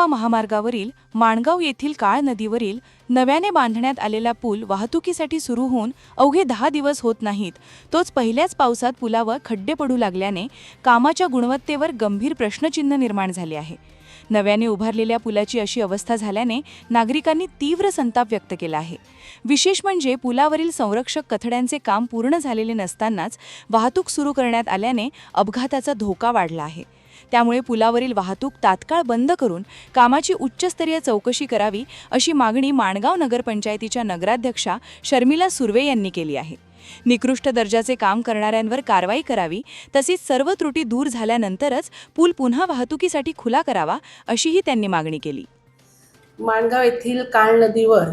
गोवा महामार्गावरील माणगाव येथील काळ नदीवरील नव्याने बांधण्यात आलेला पूल वाहतुकीसाठी सुरू होऊन अवघे 10 दिवस होत नाहीत, तोच पहिल्याच पावसात पुलावर खड्डे पडू लागल्याने कामाच्या गुणवत्तेवर गंभीर प्रश्नचिन्ह निर्माण झाले आहे। नव्याने उभारलेल्या पुलाची अशी अवस्था झाल्याने नागरिकांनी तीव्र संताप व्यक्त केला आहे। विशेष म्हणजे पुलावरील संरक्षक कथड्यांचे काम पूर्ण झालेले नसतानाच वाहतूक सुरू करण्यात आल्याने अपघाताचा धोका वाढला आहे। त्यामुळे पुलावरील वाहतूक तात्काळ बंद करून कामाची उच्चस्तरीय चौकशी करावी अशी मागणी माणगाव नगरपंचायतीच्या नगराध्यक्षा शर्मिला सुर्वे यांनी केली आहे। निकृष्ट दर्जाचे काम करणाऱ्यांवर कारवाई करावी, तसेच सर्व त्रुटी दूर झाल्यानंतरच पूल पुन्हा वाहतुकीसाठी खुला करावा अशीही त्यांनी मागणी केली। माणगाव येथील काळ नदीवर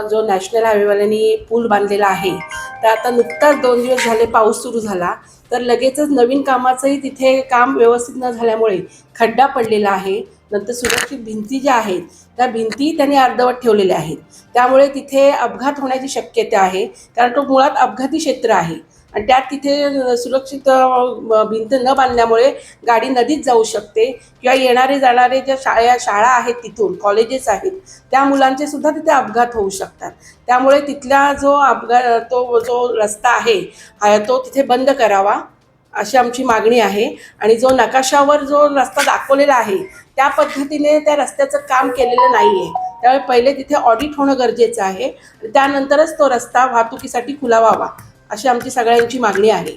जो नॅशनल हायवेवाल्यांनी पूल बांधलेला आहे, तर आता नुकताच 2 दिवस झाले पाऊस सुरू झाला, तर लगेचच नवीन कामाचंही तिथे काम व्यवस्थित न झाल्यामुळे खड्डा पडलेला आहे। नंतर सुरक्षित भिंती ज्या आहेत त्या भिंती त्यांनी अर्धवट ठेवलेल्या आहेत, त्यामुळे तिथे अपघात होण्याची शक्यता आहे, कारण तो मुळात अपघाती क्षेत्र आहे आणि त्यात तिथे सुरक्षित भिंत न बांधल्यामुळे गाडी नदीत जाऊ शकते किंवा येणारे जाणारे ज्या शाळा आहेत, तिथून कॉलेजेस आहेत, त्या मुलांचे सुद्धा तिथे अपघात होऊ शकतात। त्यामुळे तिथला जो रस्ता आहे तो तिथे बंद करावा अशी आमची मागणी आहे। आणि जो नकाशावर जो रस्ता दाखवलेला आहे त्या पद्धतीने त्या रस्त्याचं काम केलेलं नाही आहे, त्यामुळे पहिले तिथे ऑडिट होणं गरजेचं आहे आणि त्यानंतरच तो रस्ता वाहतुकीसाठी खुला व्हावा अशी आमची सगळ्यांची मागणी आहे।